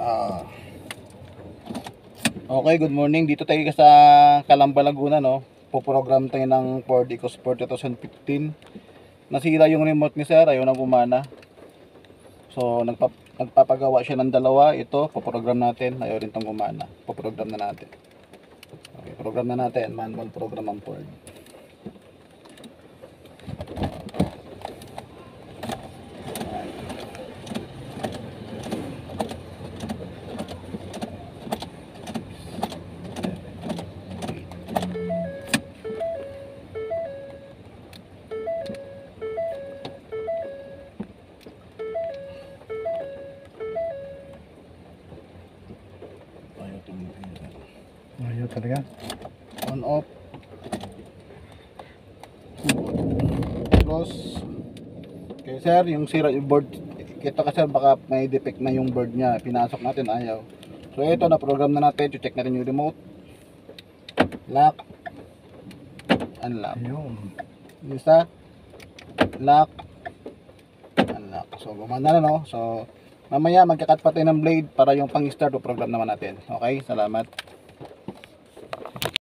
Ah, okay, good morning. Dito tayo sa Calamba, Laguna, no. Po-program tayo ng Ford EcoSport 2015. Nasira yung remote ni sir, ayaw nang gumana. So, nagpapagawa siya ng dalawa. Ito, po-program natin. Ayaw rin tong gumana. Po-program na natin. Okay, program na natin. Manual program ang Ford. Ayaw talaga. On off. Close. Okay sir, yung sira yung board. Kita ka sir, baka may defect na yung board niya. Pinasok natin, ayaw. So ito, na program na natin. Check natin yung remote. Lock. Unlock. Ayun. Isa. Lock. Unlock. So gumana na, no. So mamaya magkakat pa tayo ng blade para yung pang start o program naman natin. Okay, salamat.